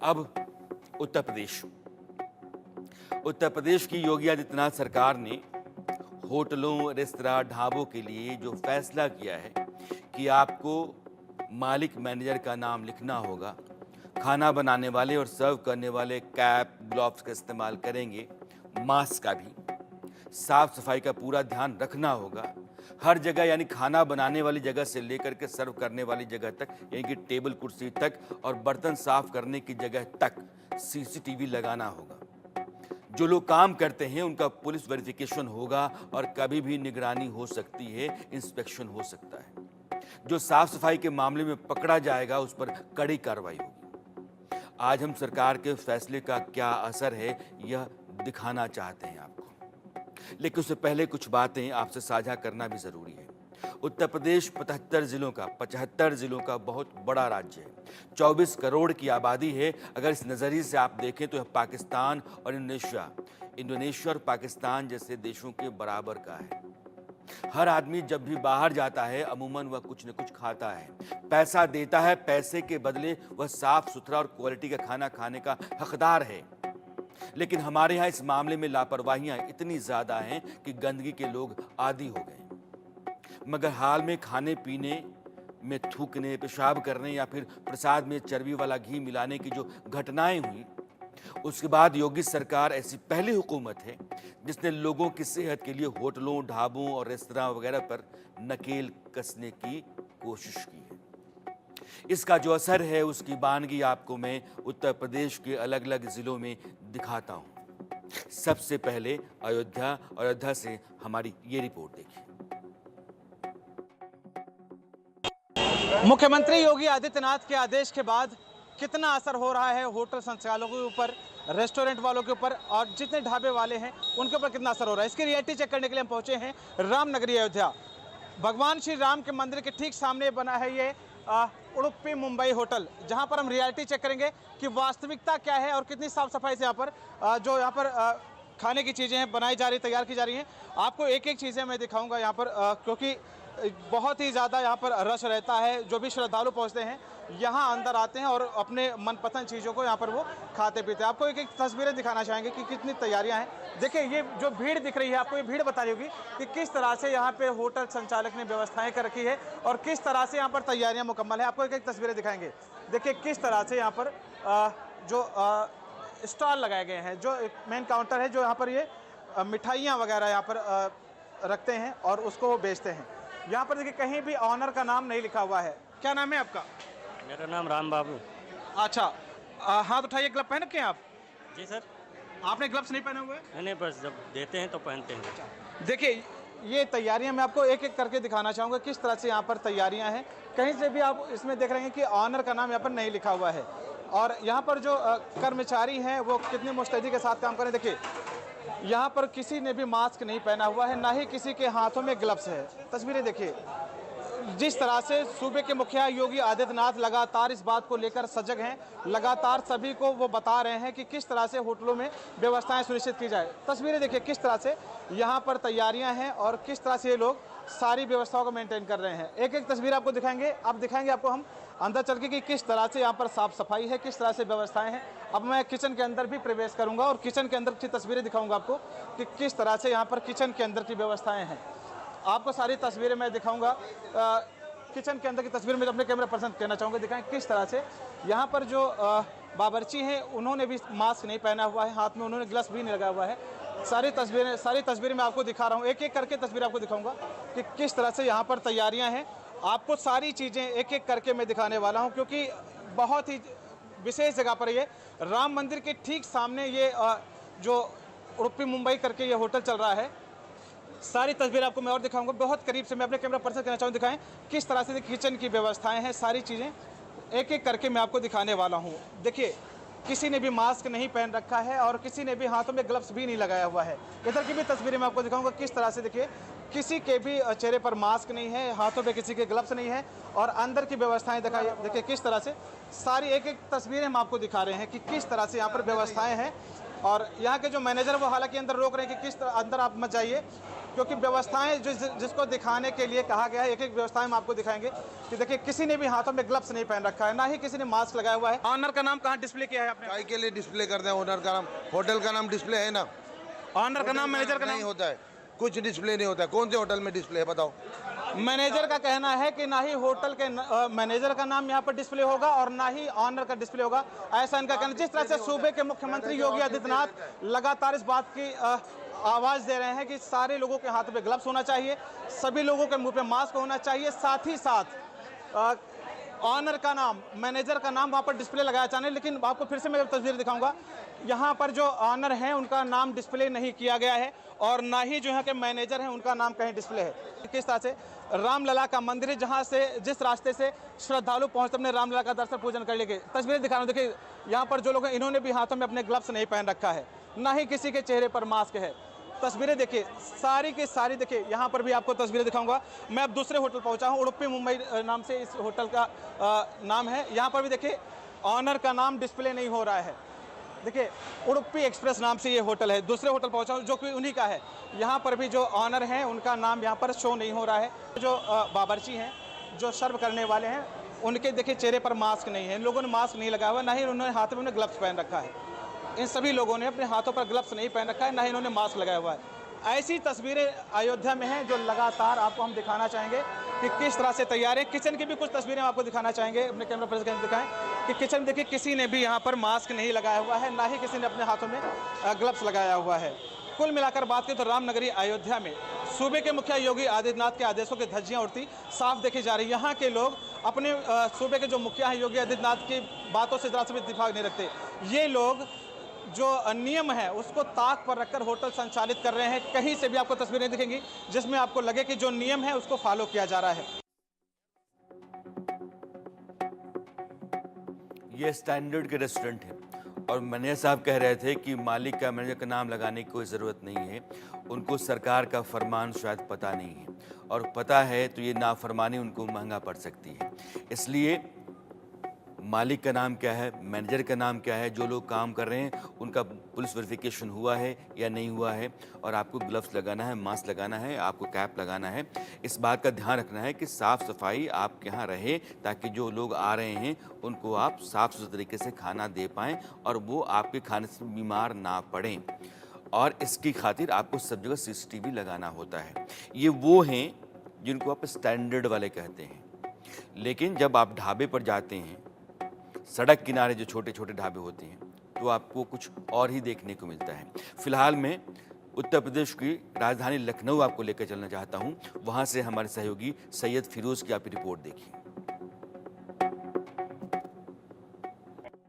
अब उत्तर प्रदेश। उत्तर प्रदेश की योगी आदित्यनाथ सरकार ने होटलों, रेस्तरां, ढाबों के लिए जो फैसला किया है कि आपको मालिक मैनेजर का नाम लिखना होगा, खाना बनाने वाले और सर्व करने वाले कैप, ग्लव्स का इस्तेमाल करेंगे, मास्क का भी, साफ सफाई का पूरा ध्यान रखना होगा हर जगह, यानी खाना बनाने वाली जगह से लेकर के सर्व करने वाली जगह तक, यानी कि टेबल कुर्सी तक और बर्तन साफ करने की जगह तक सीसीटीवी लगाना होगा। जो लोग काम करते हैं उनका पुलिस वेरिफिकेशन होगा और कभी भी निगरानी हो सकती है, इंस्पेक्शन हो सकता है। जो साफ सफाई के मामले में पकड़ा जाएगा उस पर कड़ी कार्रवाई होगी। आज हम सरकार के फैसले का क्या असर है यह दिखाना चाहते हैं आपको, लेकिन उससे पहले कुछ बातें आपसे साझा करना भी जरूरी है। उत्तर प्रदेश 75 जिलों का बहुत बड़ा राज्य है। 24 करोड़ की आबादी है। अगर इस नज़रिए से आप देखें तो यह पाकिस्तान और इंडोनेशिया और पाकिस्तान जैसे देशों के बराबर का है। हर आदमी जब भी बाहर जाता है अमूमन वह कुछ न कुछ खाता है, पैसा देता है, पैसे के बदले वह साफ सुथरा और क्वालिटी का खाना खाने का हकदार है। लेकिन हमारे यहाँ इस मामले में लापरवाहियां इतनी ज्यादा हैं कि गंदगी के लोग आदी हो गए। मगर हाल में खाने पीने में थूकने, पेशाब करने या फिर प्रसाद में चर्बी वाला घी मिलाने की जो घटनाएं हुई, उसके बाद योगी सरकार ऐसी पहली हुकूमत है जिसने लोगों की सेहत के लिए होटलों, ढाबों और रेस्तरां वगैरह पर नकेल कसने की कोशिश की है। इसका जो असर है उसकी बानगी आपको मैं उत्तर प्रदेश के अलग अलग जिलों में दिखाता हूं। सबसे पहले अयोध्या से हमारी ये रिपोर्ट देखिए। मुख्यमंत्री योगी आदित्यनाथ के आदेश के बाद कितना असर हो रहा है होटल संचालकों के ऊपर, रेस्टोरेंट वालों के ऊपर और जितने ढाबे वाले हैं उनके ऊपर कितना असर हो रहा है, इसकी रियलिटी चेक करने के लिए हम पहुंचे हैं रामनगरी अयोध्या। भगवान श्री राम के मंदिर के ठीक सामने बना है ये उडुपी मुंबई होटल, जहां पर हम रियलिटी चेक करेंगे कि वास्तविकता क्या है और कितनी साफ सफाई से यहाँ पर खाने की चीज़ें हैं बनाई जा रही, तैयार की जा रही हैं। आपको एक एक चीज़ें मैं दिखाऊंगा यहाँ पर, क्योंकि बहुत ही ज़्यादा यहाँ पर रश रहता है। जो भी श्रद्धालु पहुँचते हैं यहाँ अंदर आते हैं और अपने मनपसंद चीज़ों को यहाँ पर वो खाते पीते हैं। आपको एक एक तस्वीरें दिखाना चाहेंगे कि कितनी तैयारियाँ हैं। देखिए ये जो भीड़ दिख रही है, आपको ये भीड़ बता रही होगी कि किस तरह से यहाँ पे होटल संचालक ने व्यवस्थाएं कर रखी है और किस तरह से यहाँ पर तैयारियाँ मुकम्मल है। आपको एक एक तस्वीरें दिखाएंगे। देखिए किस तरह से यहाँ पर जो स्टॉल लगाए गए हैं, जो मेन काउंटर है, जो यहाँ पर ये मिठाइयाँ वगैरह यहाँ पर रखते हैं और उसको वो बेचते हैं। यहाँ पर देखिए कहीं भी ऑनर का नाम नहीं लिखा हुआ है। क्या नाम है आपका? मेरा नाम राम बाबू। अच्छा, हाथ उठाइए। ग्लव पहन के हैं आप? जी सर। आपने ग्लव्स नहीं पहने हुए? नहीं, बस जब देते हैं तो पहनते हैं। देखिए ये तैयारियां मैं आपको एक एक करके दिखाना चाहूँगा किस तरह से यहाँ पर तैयारियां हैं। कहीं से भी आप इसमें देख रहे हैं कि ऑनर का नाम यहाँ पर नहीं लिखा हुआ है और यहाँ पर जो कर्मचारी हैं वो कितनी मुस्तैदी के साथ काम करें। देखिए यहाँ पर किसी ने भी मास्क नहीं पहना हुआ है, ना ही किसी के हाथों में ग्लव्स है। तस्वीरें देखिए जिस तरह से सूबे के मुखिया योगी आदित्यनाथ लगातार इस बात को लेकर सजग हैं, लगातार सभी को वो बता रहे हैं कि किस तरह से होटलों में व्यवस्थाएं सुनिश्चित की जाए। तस्वीरें देखिए किस तरह से यहाँ पर तैयारियां हैं और किस तरह से ये लोग सारी व्यवस्थाओं को मेंटेन कर रहे हैं। एक एक तस्वीर आपको दिखाएंगे। अब दिखाएंगे आपको हम अंदर चल के कि किस तरह से यहाँ पर साफ सफाई है, किस तरह से व्यवस्थाएं हैं। अब मैं किचन के अंदर भी प्रवेश करूँगा और किचन के अंदर की तस्वीरें दिखाऊँगा आपको कि किस तरह से यहाँ पर किचन के अंदर की व्यवस्थाएँ हैं। आपको सारी तस्वीरें मैं दिखाऊंगा। किचन के अंदर की तस्वीर में अपने कैमरा पर्सन कहना चाहूँगा दिखाएं किस तरह से यहाँ पर जो बावर्ची हैं उन्होंने भी मास्क नहीं पहना हुआ है, हाथ में उन्होंने ग्लव्स भी नहीं लगाया हुआ है। सारी तस्वीरें मैं आपको दिखा रहा हूँ। एक एक करके तस्वीर आपको दिखाऊंगा कि किस तरह से यहाँ पर तैयारियाँ हैं। आपको सारी चीज़ें एक एक करके मैं दिखाने वाला हूँ, क्योंकि बहुत ही विशेष जगह पर ये राम मंदिर के ठीक सामने ये जो उडुपी मुंबई करके ये होटल चल रहा है। सारी तस्वीर आपको मैं और दिखाऊंगा बहुत करीब से। मैं अपने कैमरा पर्सन कहना चाहूँ दिखाएं किस तरह से किचन की व्यवस्थाएं हैं। सारी चीज़ें एक एक करके मैं आपको दिखाने वाला हूँ। देखिए किसी ने भी मास्क नहीं पहन रखा है और किसी ने भी हाथों में ग्लव्स भी नहीं लगाया हुआ है। इधर की भी तस्वीरें मैं आपको दिखाऊंगा किस तरह से। देखिए किसी के भी चेहरे पर मास्क नहीं है, हाथों पे किसी के ग्लव्स नहीं है और अंदर की व्यवस्थाएं देखिए किस तरह से। सारी एक एक तस्वीरें हम आपको दिखा रहे हैं कि किस तरह से यहाँ पर व्यवस्थाएं हैं। और यहाँ के जो मैनेजर वो हालांकि अंदर रोक रहे हैं कि किस तरह अंदर आप मत जाइए। क्योंकि व्यवस्थाएं जिसको दिखाने के लिए कहा गया है, एक एक व्यवस्थाएं हम आपको दिखाएंगे कि देखिए किसी ने भी हाथों में ग्लव्स नहीं पहन रखा है, ना ही किसी ने मास्क लगाया हुआ है। ऑनर का नाम कहाँ डिस्प्ले किया है आपने? चाय के लिए डिस्प्ले करते हैं, ओनर का नाम, होटल का नाम डिस्प्ले है ना, ऑनर का नाम, मैनेजर का नहीं नाम? होता है, कुछ डिस्प्ले नहीं होता है। कौन से होटल में डिस्प्ले है बताओ? मैनेजर का कहना है कि ना ही होटल के मैनेजर का नाम यहाँ पर डिस्प्ले होगा और ना ही ऑनर का डिस्प्ले होगा, ऐसा इनका कहना। जिस तरह से सूबे के मुख्यमंत्री योगी आदित्यनाथ लगातार इस बात की आवाज दे रहे हैं कि सारे लोगों के हाथों पे ग्लव्स होना चाहिए, सभी लोगों के मुंह पे मास्क होना चाहिए, साथ ही साथ ऑनर का नाम, मैनेजर का नाम वहाँ पर डिस्प्ले लगाया जाना है। लेकिन आपको फिर से मैं तस्वीर दिखाऊंगा, यहाँ पर जो ऑनर हैं उनका नाम डिस्प्ले नहीं किया गया है और ना ही जो है कि मैनेजर हैं उनका नाम कहीं डिस्प्ले है। किस तरह से रामलला का मंदिर है, जहाँ से जिस रास्ते से श्रद्धालु पहुँचते अपने रामलला का दर्शन पूजन कर लेंगे। तस्वीरें दिखा रहा हूँ, देखिए यहाँ पर जो लोग हैं इन्होंने भी हाथों में अपने ग्लव्स नहीं पहन रखा है, ना ही किसी के चेहरे पर मास्क है। तस्वीरें देखिए सारी की सारी, देखिए यहाँ पर भी आपको तस्वीरें दिखाऊंगा। मैं अब दूसरे होटल पहुंचा हूँ, उडुपी मुंबई नाम से इस होटल का नाम है। यहाँ पर भी देखिए ऑनर का नाम डिस्प्ले नहीं हो रहा है। देखिए उडुपी एक्सप्रेस नाम से ये होटल है। दूसरे होटल पहुंचा हूँ जो कि उन्हीं का है, यहाँ पर भी जो ऑनर हैं उनका नाम यहाँ पर शो नहीं हो रहा है। जो बावर्ची हैं, जो सर्व करने वाले हैं, उनके देखिए चेहरे पर मास्क नहीं है, इन लोगों ने मास्क नहीं लगाया हुआ, ना ही उन्होंने हाथ में उन्हें ग्लव्स पहन रखा है। इन सभी लोगों ने अपने हाथों पर ग्लव्स नहीं पहन रखा है, ना ही इन्होंने मास्क लगाया हुआ है। ऐसी तस्वीरें अयोध्या में हैं जो लगातार आपको हम दिखाना चाहेंगे कि किस तरह से तैयार है। किचन की भी कुछ तस्वीरें हम आपको दिखाना चाहेंगे, अपने कैमरा पर्सन को दिखाएं कि किचन में देखिए किसी ने भी यहाँ पर मास्क नहीं लगाया हुआ है, ना ही किसी ने अपने हाथों में ग्लव्स लगाया हुआ है। कुल मिलाकर बात करें तो रामनगरी अयोध्या में सूबे के मुखिया योगी आदित्यनाथ के आदेशों की धज्जियां उड़ती साफ देखी जा रही है। यहाँ के लोग अपने सूबे के जो मुखिया हैं योगी आदित्यनाथ की बातों से जरा से भी इत्तेफाक नहीं रखते। ये लोग जो नियम है उसको ताक पर रखकर होटल संचालित कर रहे हैं। कहीं से भी आपको तस्वीरें दिखेंगी जिसमें आपको लगे कि जो नियम है उसको फॉलो किया जा रहा है। ये स्टैंडर्ड के रेस्टोरेंट है और मैनेजर साहब कह रहे थे कि मालिक का, मैनेजर का नाम लगाने की कोई ज़रूरत नहीं है, उनको सरकार का फरमान शायद पता नहीं है, और पता है तो ये नाफरमानी उनको महंगा पड़ सकती है। इसलिए मालिक का नाम क्या है, मैनेजर का नाम क्या है, जो लोग काम कर रहे हैं उनका पुलिस वेरिफिकेशन हुआ है या नहीं हुआ है, और आपको ग्लव्स लगाना है, मास्क लगाना है, आपको कैप लगाना है। इस बात का ध्यान रखना है कि साफ़ सफाई आपके यहाँ रहे, ताकि जो लोग आ रहे हैं उनको आप साफ़ सुथरे तरीके से खाना दे पाएँ और वो आपके खाने से बीमार ना पड़ें। और इसकी खातिर आपको सब जगह CCTV लगाना होता है। ये वो हैं जिनको आप स्टैंडर्ड वाले कहते हैं। लेकिन जब आप ढाबे पर जाते हैं, सड़क किनारे जो छोटे छोटे ढाबे होते हैं, तो आपको कुछ और ही देखने को मिलता है। फिलहाल मैं उत्तर प्रदेश की राजधानी लखनऊ आपको लेकर चलना चाहता हूं। वहां से हमारे सहयोगी सैयद फिरोज की आप रिपोर्ट देखिए।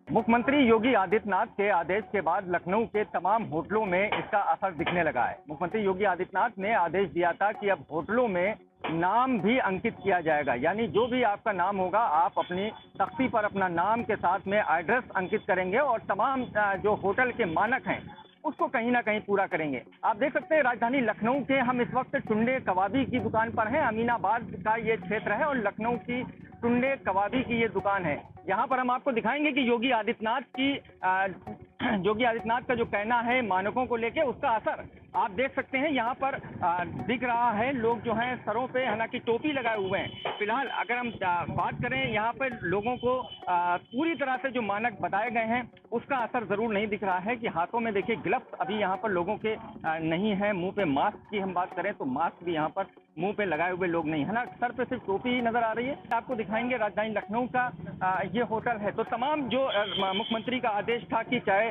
मुख्यमंत्री योगी आदित्यनाथ के आदेश के बाद लखनऊ के तमाम होटलों में इसका असर दिखने लगा है। मुख्यमंत्री योगी आदित्यनाथ ने आदेश दिया था कि अब होटलों में नाम भी अंकित किया जाएगा, यानी जो भी आपका नाम होगा आप अपनी तख्ती पर अपना नाम के साथ में एड्रेस अंकित करेंगे और तमाम जो होटल के मानक हैं उसको कहीं ना कहीं पूरा करेंगे। आप देख सकते हैं राजधानी लखनऊ के हम इस वक्त टुंडे कबाबी की दुकान पर हैं। अमीनाबाद का ये क्षेत्र है और लखनऊ की टुंडे कबाबी की ये दुकान है। यहाँ पर हम आपको दिखाएंगे कि योगी आदित्यनाथ का जो कहना है मानकों को लेके, उसका असर आप देख सकते हैं यहाँ पर दिख रहा है। लोग जो हैं सरों पे हालांकि टोपी लगाए हुए हैं। फिलहाल अगर हम बात करें यहाँ पर लोगों को पूरी तरह से जो मानक बताए गए हैं उसका असर जरूर नहीं दिख रहा है कि हाथों में देखिए ग्लव्स अभी यहाँ पर लोगों के नहीं है। मुंह पे मास्क की हम बात करें तो मास्क भी यहाँ पर मुंह पे लगाए हुए लोग नहीं है ना, सर पे सिर्फ टोपी ही नजर आ रही है। आपको दिखाएंगे राजधानी लखनऊ का ये होटल है। तो तमाम जो मुख्यमंत्री का आदेश था कि चाहे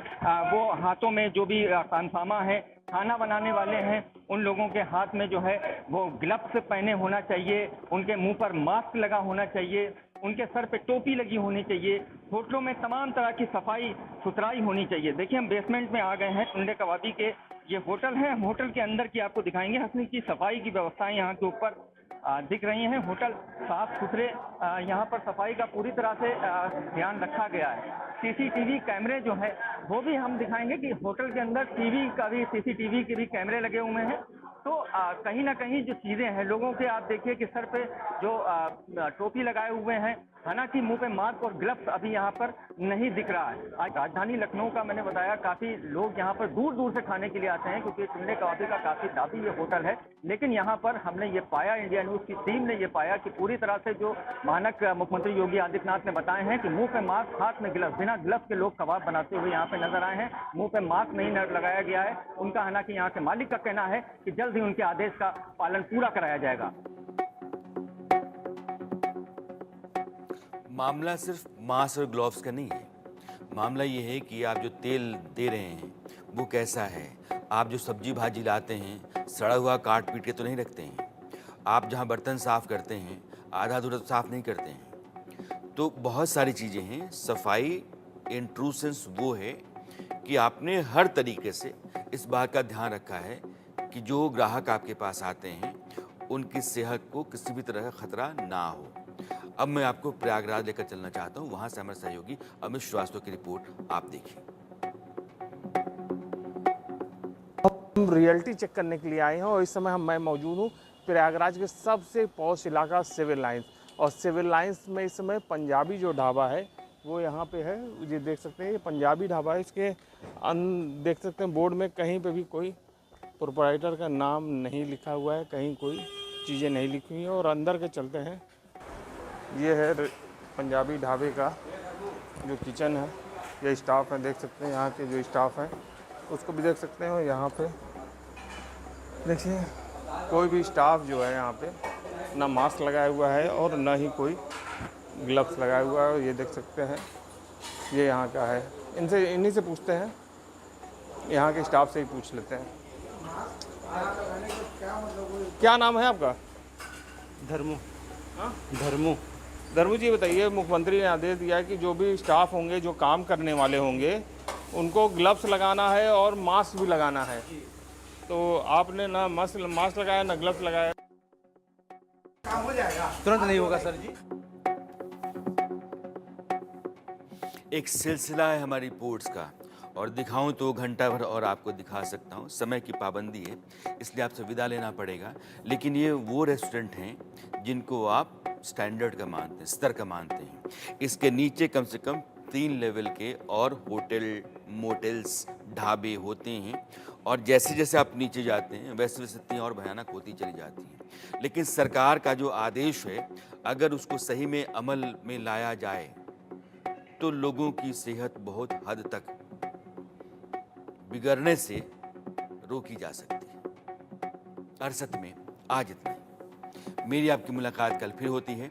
वो हाथों में जो भी खानसामा है, खाना बनाने वाले हैं, उन लोगों के हाथ में जो है वो ग्लव्स पहने होना चाहिए, उनके मुंह पर मास्क लगा होना चाहिए, उनके सर पे टोपी लगी होनी चाहिए, होटलों में तमाम तरह की सफाई सुथराई होनी चाहिए। देखिए हम बेसमेंट में आ गए हैं, टुंडे कबाबी के ये होटल है। होटल के अंदर की आपको दिखाएंगे हंसने की सफाई की व्यवस्थाएं यहाँ के ऊपर दिख रही हैं। होटल साफ सुथरे, यहाँ पर सफाई का पूरी तरह से ध्यान रखा गया है। CCTV कैमरे जो है वो भी हम दिखाएंगे कि होटल के अंदर टीवी का भी, CCTV के भी कैमरे लगे हुए हैं। तो कहीं ना कहीं जो चीज़ें हैं लोगों के, आप देखिए कि सर पे जो टोपी लगाए हुए हैं हालांकि मुंह पे मास्क और ग्लव्स अभी यहाँ पर नहीं दिख रहा है। आज राजधानी लखनऊ का मैंने बताया काफी लोग यहाँ पर दूर दूर से खाने के लिए आते हैं, क्योंकि टुंडे कबाबी का काफी दाबी ये होटल है। लेकिन यहाँ पर हमने ये पाया, इंडिया न्यूज की टीम ने ये पाया कि पूरी तरह से जो मानक मुख्यमंत्री योगी आदित्यनाथ ने बताए हैं कि मुंह पे मास्क, हाथ में ग्लव्स, बिना ग्लव्स के लोग कबाब बनाते हुए यहाँ पे नजर आए हैं। मुंह पे मास्क नहीं लगाया गया है उनका। हालांकि यहाँ के मालिक का कहना है कि जल्द ही उनके आदेश का पालन पूरा कराया जाएगा। मामला सिर्फ मास्क और ग्लव्स का नहीं है। मामला ये है कि आप जो तेल दे रहे हैं वो कैसा है। आप जो सब्जी भाजी लाते हैं सड़ा हुआ काट पीट के तो नहीं रखते हैं। आप जहाँ बर्तन साफ़ करते हैं आधा अधूरा तो साफ़ नहीं करते हैं। तो बहुत सारी चीज़ें हैं। सफाई इन ट्रू सेंस वो है कि आपने हर तरीके से इस बात का ध्यान रखा है कि जो ग्राहक आपके पास आते हैं उनकी सेहत को किसी भी तरह का खतरा ना हो। अब मैं आपको प्रयागराज लेकर चलना चाहता हूँ। वहाँ से हमारे सहयोगी अमित श्रीवास्तव की रिपोर्ट आप देखिए। हम रियलिटी चेक करने के लिए आए हैं और इस समय मैं मौजूद हूँ प्रयागराज के सबसे पॉश इलाका सिविल लाइंस। और सिविल लाइंस में इस समय पंजाबी जो ढाबा है वो यहाँ पे है। ये देख सकते हैं, ये पंजाबी ढाबा है। इसके देख सकते हैं बोर्ड में कहीं पे भी कोई प्रोप्राइटर का नाम नहीं लिखा हुआ है, कहीं कोई चीज़ें नहीं लिखी हुई हैं। और अंदर के चलते हैं, ये है पंजाबी ढाबे का जो किचन है। ये स्टाफ है, देख सकते हैं यहाँ के जो स्टाफ हैं उसको भी देख सकते हैं। और यहाँ पे देखिए कोई भी स्टाफ जो है यहाँ पे ना मास्क लगाया हुआ है और ना ही कोई ग्लव्स लगाया हुआ है। ये देख सकते हैं, ये यहाँ का है। इन्हीं से पूछते हैं, यहाँ के स्टाफ से ही पूछ लेते हैं। क्या नाम है आपका? धर्मू। हाँ? धर्मू जी बताइए, मुख्यमंत्री ने आदेश दिया है कि जो भी स्टाफ होंगे, जो काम करने वाले होंगे, उनको ग्लव्स लगाना है और मास्क भी लगाना है। तो आपने ना मास्क लगाया ना ग्लव्स लगाया। काम हो जाएगा? तुरंत नहीं होगा सर जी। एक सिलसिला है हमारी रिपोर्ट्स का और दिखाऊं तो घंटा भर और आपको दिखा सकता हूं। समय की पाबंदी है इसलिए आपसे विदा लेना पड़ेगा। लेकिन ये वो रेस्टोरेंट हैं जिनको आप स्टैंडर्ड का मानते हैं, स्तर का मानते हैं। इसके नीचे कम से कम 3 लेवल के और होटल, मोटेल्स, ढाबे होते हैं। और जैसे जैसे आप नीचे जाते हैं वैसे वैसे इतनी और भयानक होती चली जाती हैं। लेकिन सरकार का जो आदेश है अगर उसको सही में अमल में लाया जाए तो लोगों की सेहत बहुत हद तक बिगड़ने से रोकी जा सकती है। अरसत में आज इतना ही। मेरी आपकी मुलाकात कल फिर होती है।